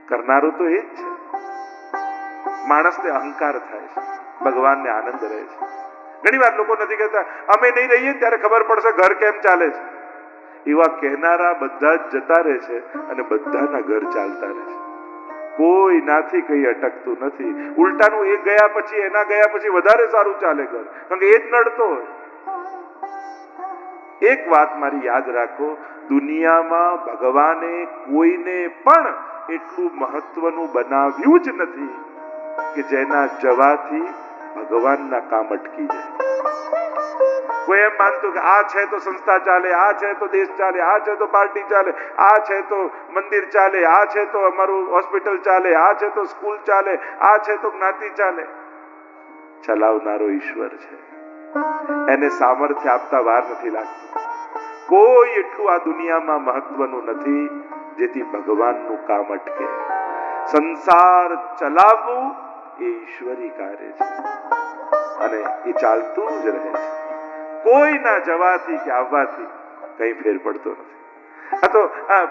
કરનારું તો એ જ છે. માણસને અહંકાર થાય છે, ભગવાનને આનંદ રહે છે. ઘણી વાર લોકો નથી કહેતા અમે નહીં રહીએ ત્યારે ખબર પડશે ઘર કેમ ચાલે છે. એવા કહેનારા બધા જ જતા રહે છે અને બધાના ઘર ચાલતા રહે છે. કોઈ નાથી કઈ અટકતું નથી. ઉલટાનું એ ગયા પછી એના ગયા પછી વધારે સારું ચાલે ઘર, કારણ કે એ જ નડતો હોય. એક વાત મારી યાદ રાખો, દુનિયામાં ભગવાને કોઈને પણ એટલું મહત્વનું બનાવ્યું જ નથી કે જેના જવાથી ભગવાનના કામ અટકી જાય. કોઈ એમ માનતું કે આ છે તો સંસ્થા ચાલે, આ છે તો દેશ ચાલે, આ છે તો પાર્ટી ચાલે, આ છે તો મંદિર ચાલે, આ છે તો અમારું હોસ્પિટલ ચાલે, આ છે તો સ્કૂલ ચાલે, આ છે તો જ્ઞાતિ ચાલે. ચલાવનારો ઈશ્વર છે, એને સામર્થ્ય આપતા વાર નથી લાગતી. કોઈ એટલું આ દુનિયામાં મહત્વનું નથી જેથી ભગવાનનું કામ અટકે. સંસાર ચલાવવું એ ઈશ્વરી કાર્ય છે અને એ ચાલતું જ રહે છે. કોઈના જવાથી કે આવવાથી કઈ ફેર પડતો નથી. આ તો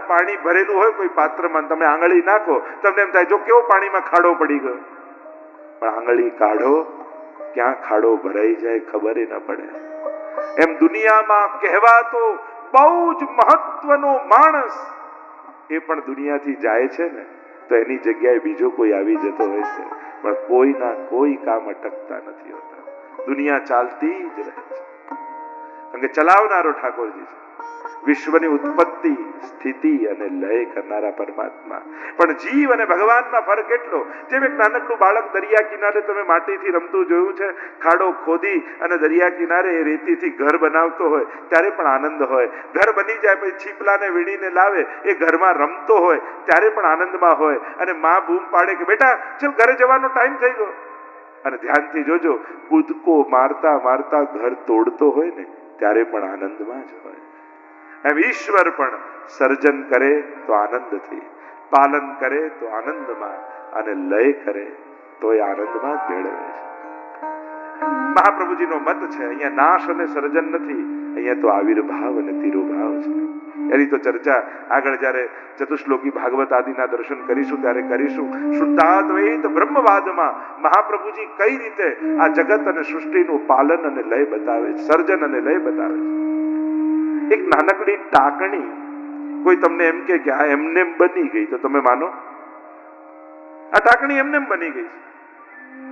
પાણી ભરેલું હોય કોઈ પાત્રમાં, તમે આંગળી નાખો, તમને એમ થાય જો કેવો પાણીમાં ખાડો પડી ગયો, પણ આંગળી કાઢો ક્યાં ખાડો ભરાઈ જાય ખબર ન પડે. એમ દુનિયામાં કહેવાતો બહુ જ મહત્વનો માણસ એ પણ દુનિયાથી જાય છે ને તો એની જગ્યાએ બીજો કોઈ આવી જતો હોય છે, પણ કોઈના કોઈ કામ અટકતા નથી હોતા. દુનિયા ચાલતી જ રહે છે, કારણ કે ચલાવનારો ઠાકોરજી છે. વિશ્વની ઉત્પત્તિ, સ્થિતિ અને લય કરનારા પરમાત્મા. પણ જીવ અને ભગવાનમાં ફરક એટલો, જેમ એક નાનકડું બાળક દરિયા કિનારે તમે માટીથી રમતું જોયું છે, ખાડો ખોદી અને દરિયા કિનારે એ રેતીથી ઘર બનાવતો હોય ત્યારે પણ આનંદ હોય. ઘર બની જાય પછી છીપલાને વીણીને લાવે, એ ઘરમાં રમતો હોય ત્યારે પણ આનંદમાં હોય. અને માં બૂમ પાડે કે બેટા ચલ ઘરે જવાનો ટાઈમ થઈ ગયો, અને ધ્યાનથી જોજો કૂદકો મારતા મારતા ઘર તોડતો હોય ને ત્યારે પણ આનંદમાં જ હોય. એમ ઈશ્વર પણ સર્જન કરે તો આનંદથી, પાલન કરે તો આનંદમાં, અને લય કરે તો એ આનંદમાં જ મેળવે છે. મહાપ્રભુજીનો મત છે અહીંયા નાશ અને સર્જન નથી, અહીંયા તો આવિર્ભાવ અને તિરોભાવ છે. એની તો ચર્ચા આગળ જ્યારે ચતુશ્લોકી ભાગવત આદિના દર્શન કરીશું ત્યારે કરીશું. શુદ્ધાદ્વૈત બ્રહ્મવાદમાં મહાપ્રભુજી કઈ રીતે આ જગત અને સૃષ્ટિનું પાલન અને લય બતાવે છે, સર્જન અને લય બતાવે છે. એક નાનકડી ટાંકણી કોઈ તમને એમ કે આ એમને બની ગઈ તો તમે માનો? આ ટાંકણી એમને બની ગઈ છે,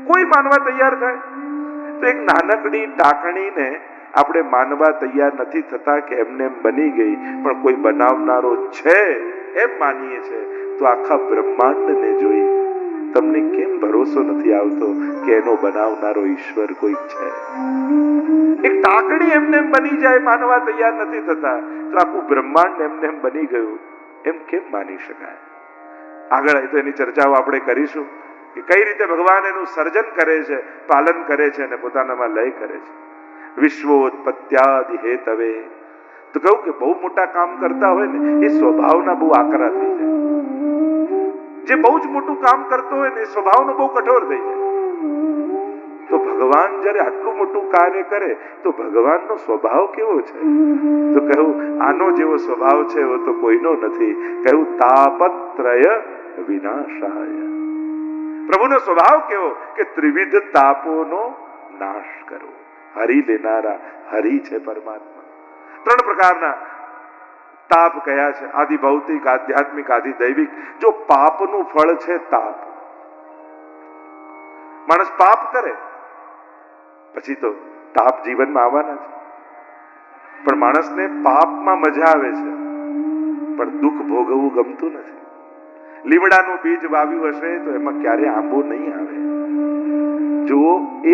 કોઈ માનવા તૈયાર થાય? તો એક નાનકડી ટાંકણીને આપણે માનવા તૈયાર નથી થતા કે એમને બની ગઈ, પણ કોઈ બનાવનારો છે એમ માનીએ છે. તો આખા બ્રહ્માંડને જોઈ તમને કેમ ભરોસો નથી આવતો કે એનો બનાવનારો ઈશ્વર કોઈ છે? એક ટાંકણી એમને બની જાય માનવા તૈયાર નથી થતા, તો આખું બ્રહ્માંડ એમને બની ગયું એમ કેમ માની શકાય? આગળ તો એની ચર્ચાઓ આપણે કરીશું કે કઈ રીતે ભગવાન એનું સર્જન કરે છે, પાલન કરે છે અને પોતાનામાં લય કરે છે. વિશ્વોત્પત્યાદિ હેતવે, તો કહું કે બહુ મોટા કામ કરતા હોય ને એ સ્વભાવના બહુ આકરા થઈ જાય. જે બહુ જ મોટું કામ કરતો હોય ને એ સ્વભાવનો બહુ કઠોર થઈ જાય. તો ભગવાન જ્યારે આટલું મોટું કાર્ય કરે તો ભગવાનનો સ્વભાવ કેવો છે? તો કહ્યું આનો જેવો સ્વભાવ છે એવો તો કોઈનો નથી. કહ્યું તાપત્રય વિનાશાય. પ્રભુનો સ્વભાવ કેવો કે ત્રિવિધ તાપોનો નાશ કરો. હરી લેનારા હરી છે પરમાત્મા. 3 પ્રકારના તાપ કયા છે? આદિ ભૌતિક, આધ્યાત્મિક, આદિ દૈવિક. જો પાપનું ફળ છે તાપ, માણસ પાપ કરે પછી તો તાપ જીવનમાં આવવાના છે. પણ માણસને પાપમાં મજા આવે છે, પણ દુઃખ ભોગવવું ગમતું નથી. લીમડાનું બીજ વાવ્યું હશે તો એમાં ક્યારે આંબો નહીં આવે. જો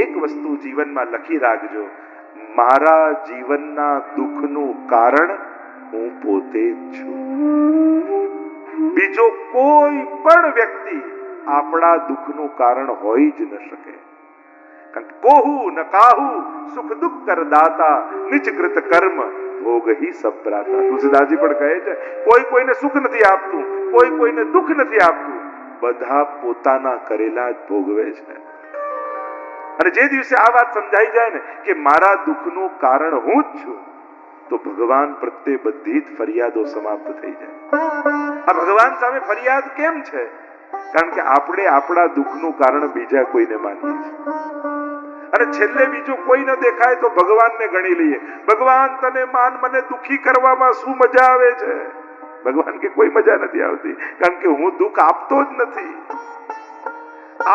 એક વસ્તુ જીવનમાં લખી રાખજો, મારા જીવનના દુઃખનું કારણ હું પોતે જ છું. બીજો કોઈ પણ વ્યક્તિ આપણા દુઃખનું કારણ હોઈ જ ન શકે. કોહુ ન કાહુ સુખ દુઃખ કર દાતા, નિજ કૃત કર્મ ભોગ હી સબ પ્રાતા. તુલસીદાસજી પણ કહે છે કોઈ કોઈને સુખ નથી આપતું, કોઈ કોઈને દુઃખ નથી આપતું, બધા પોતાના કરેલા જ ભોગવે છે. અને જે દિવસે આ વાત સમજાઈ જાય ને કે મારા દુઃખનું કારણ હું જ છું, તો ભગવાન પ્રત્યે બધી જ ફરિયાદો સમાપ્ત થઈ જાય. આ ભગવાન સામે ફરિયાદ કેમ છે? કારણ કે આપણે આપણા દુઃખનું કારણ બીજા કોઈને માનીએ છીએ. અને છેલ્લે બીજો કોઈ ન દેખાય તો ભગવાનને ગણી લઈએ. ભગવાન તને માન, મને દુઃખી કરવામાં શું મજા આવે છે? ભગવાન કે કોઈ મજા નથી આવતી, કારણ કે હું દુઃખ આપતો જ નથી.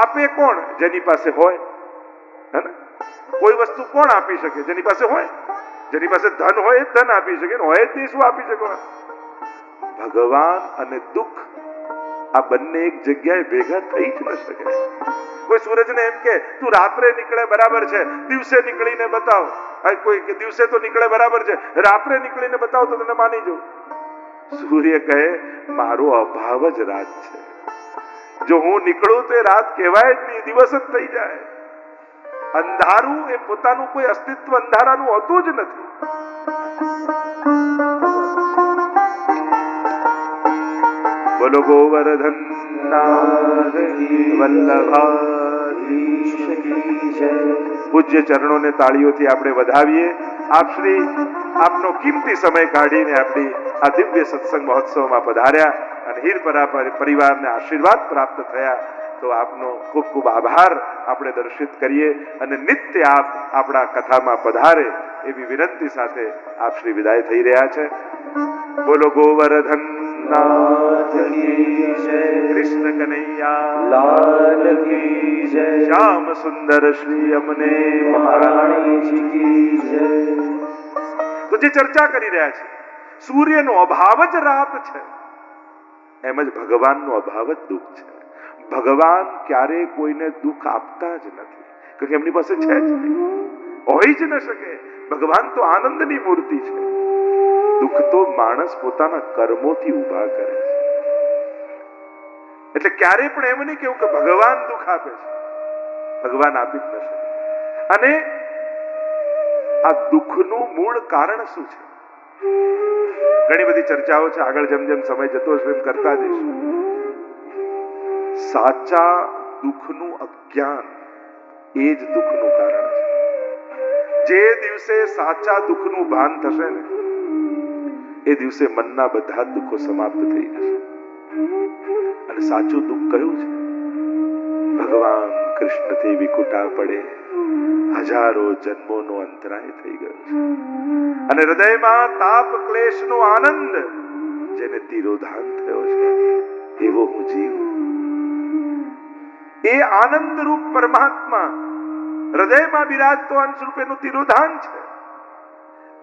આપે કોણ? જેની પાસે હોય. હે ને? કોઈ વસ્તુ કોણ આપી શકે? જેની પાસે હોય. જેની પાસે ધન હોય એ ધન આપી શકે, હોય જ નહીં શું આપી શકો? ભગવાન અને દુઃખ આ બંને એક જગ્યાએ ભેગા થઈ જ ન શકે. કોઈ સૂરજને એમ કે તું રાત્રે નીકળે બરાબર છે, દિવસે નીકળીને બતાવ. કોઈ કે દિવસે તો નીકળે બરાબર છે, રાત્રે નીકળીને બતાવ તો તને માની જો. સૂર્ય કહે મારો અભાવ જ રાત છે. જો હું નીકળું તો એ રાત કહેવાય જ નહીં, દિવસ જ થઈ જાય. અંધારું એ પોતાનું કોઈ અસ્તિત્વ અંધારાનું હોતું જ નથી. બોલો ગોવર્ધન વલ્લભાધીશ કી જય. પૂજ્ય ચરણોને તાળીઓથી આપણે વધાવીએ. આપ શ્રી આપનો કિંમતી સમય કાઢીને આપણી આ દિવ્ય સત્સંગ મહોત્સવમાં પધાર્યા અને હીરપરા પરિવારને આશીર્વાદ પ્રાપ્ત થયા, તો આપનો ખૂબ ખૂબ આભાર આપણે દર્શિત કરીએ અને નિત્ય આપ આપણા કથામાં પધારે એવી વિનંતી સાથે આપ શ્રી વિદાય થઈ રહ્યા છે. બોલો ગોવર્ધન નાથ કી જય, કૃષ્ણ કનૈયા લાલ કી જય, શ્યામ સુંદર શ્રી અમને મહારાણી કી જય. તો જે ચર્ચા કરી રહ્યા છે, સૂર્યનો અભાવ જ રાત છે, એમ જ ભગવાનનો અભાવ જ દુઃખ છે. ભગવાન ક્યારેય કોઈને દુઃખ આપતા જ નથી, કારણ કે એમની પાસે છે જ નહીં, હોય જ ન શકે. ભગવાન તો આનંદની મૂર્તિ છે. દુઃખ તો માણસ પોતાના કર્મોથી ઊભા કરે છે. એટલે ક્યારેય પણ એમ નહીં કેવું કે ભગવાન દુઃખ આપે છે. ભગવાન આપી જ ન શકે. અને આ દુઃખનું મૂળ કારણ શું છે? ઘણી બધી ચર્ચાઓ છે, આગળ જેમ જેમ સમય જતો હશે એમ કરતા જઈશું. સાચા દુઃખનું અજ્ઞાન એ જ દુઃખનું કારણ છે. જે દિવસે સાચા દુઃખનું ભાન થશે ને, એ દિવસે મનના બધા દુઃખો સમાપ્ત થઈ જશે. અને સાચું દુઃખ કયું છે? ભગવાન કૃષ્ણથી વિકુટા પડે હજારો જન્મોનો અંતરાય થઈ ગયો છે. અને હૃદયમાં તાપ ક્લેશનો આનંદ જેને તિરોધાન થયો છે, એવો હું જીવ. એ આનંદ રૂપ પરમાત્મા હૃદયમાં બિરાજતો અંશ રૂપેનું તિરોધાન છે.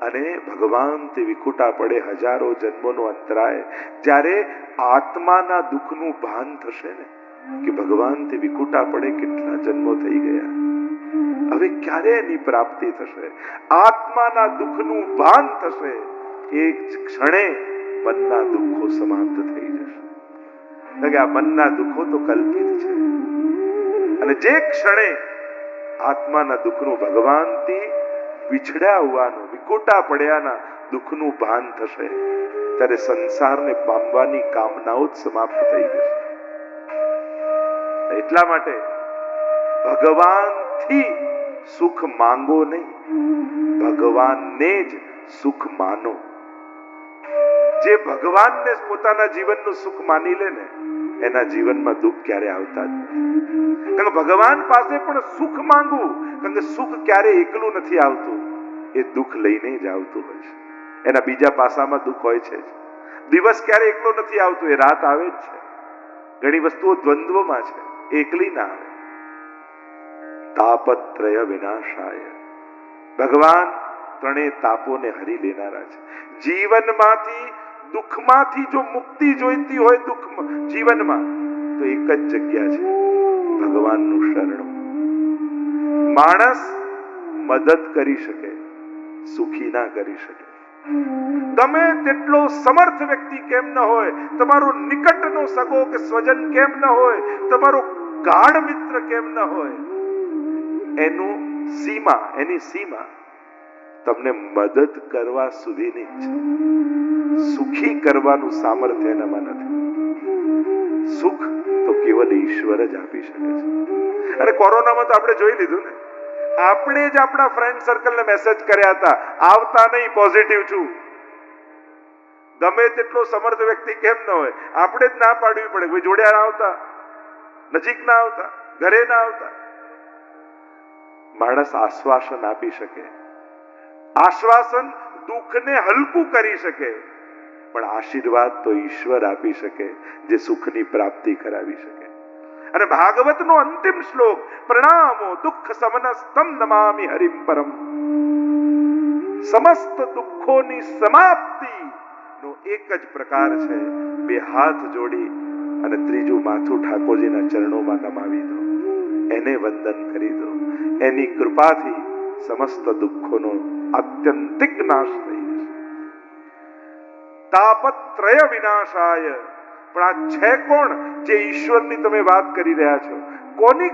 અને ભગવાન તે વિખુટા પડે હજારો જન્મોનો અંતરાય, જ્યારે આત્માના દુઃખનું ભાન થશે ને, કે ભગવાન તે વિખુટા પડે કેટલા જન્મો થઈ ગયા, હવે ક્યારે એની પ્રાપ્તિ થશે? આત્માના દુઃખનું ભાન થશે, એક ક્ષણે મનના દુઃખો સમાપ્ત થઈ જશે. આ મનના દુઃખો તો કલ્પિત છે. અને જે ક્ષણે આત્માના દુઃખનું ભગવાનથી વિછડ્યા હોવાનું, વિકોટા પડ્યાના દુઃખનું ભાન થશે, ત્યારે સંસારને પામવાની કામનાઓ જ સમાપ્ત થઈ જશે. એટલા માટે ભગવાનથી સુખ માંગો નહીં, ભગવાનને જ સુખ માનો. જે ભગવાનને પોતાના જીવનનું સુખ માની લે ને, એના જીવનમાં દુઃખ ક્યારે આવતા જ નથી. કારણ કે ભગવાન પાસે પણ સુખ માંગવું, કારણ કે સુખ ક્યારે એકલું નથી આવતું, એ દુઃખ લઈને જ આવતું હોય છે. એના બીજા પાસામાં દુઃખ હોય છે. દિવસ ક્યારે એકલો નથી આવતો, એ રાત આવે જ છે. ઘણી વસ્તુઓ દ્વંદ્વમાં છે, એકલી ના આવે. તાપત્રય વિનાશાય, ભગવાન ત્રણેય તાપોને હરી લેનારા છે. જીવનમાંથી દુઃખમાંથી જો મુક્તિ જોઈતી હોય દુઃખ જીવનમાં, તો એક જ જગ્યા છે, ભગવાનનું શરણું. માણસ મદદ કરી શકે, સુખી ના કરી શકે. ગમે તેટલો સમર્થ વ્યક્તિ કેમ ન હોય, તમારો નિકટનો સગો કે સ્વજન કેમ ન હોય, તમારો ગાઢ મિત્ર કેમ ન હોય, એની સીમા તમને મદદ કરવા સુધીની જ છે. સુખી કરવાનું સામર્થ્ય એનામાં નથી. સુખ તો કેવલ ઈશ્વર જ આપી શકે છે. અને કોરોનામાં તો આપણે જોઈ લીધું ને, આપણે જ આપણા ફ્રેન્ડ સર્કલને મેસેજ કર્યા હતા, આવતા નહીં, પોઝિટિવ છું. ગમે તેટલો સમર્થ વ્યક્તિ કેમ ન હોય, આપણે જ ના પાડવી પડે, કોઈ જોડે આવતા. નજીક ના આવતા, ઘરે ના આવતા. માણસ આશ્વાસન આપી શકે, આશ્વાસન દુઃખને હલકું કરી શકે, પણ આશીર્વાદ તો ઈશ્વર આપી શકે, જે સુખની પ્રાપ્તિ કરાવી શકે. અને ભાગવતનો અંતિમ શ્લોક, પ્રણામો દુઃખ સમનસ્તમ નમામિ હરિમ પરમ. સમસ્ત દુઃખોની સમાપ્તિ નો એક જ પ્રકાર છે, બે હાથ જોડી અને ત્રીજું માથું ઠાકોરજીના ચરણોમાં નમાવી દો, એને વંદન કરી દો. એની કૃપાથી સમસ્ત દુઃખોનો આત્યંતિક નાશ થઈ જશે. તાપત્રય વિનાશાય. પણ આ છે કોણ જે ઈશ્વરની તમે વાત કરી રહ્યા છો? કોની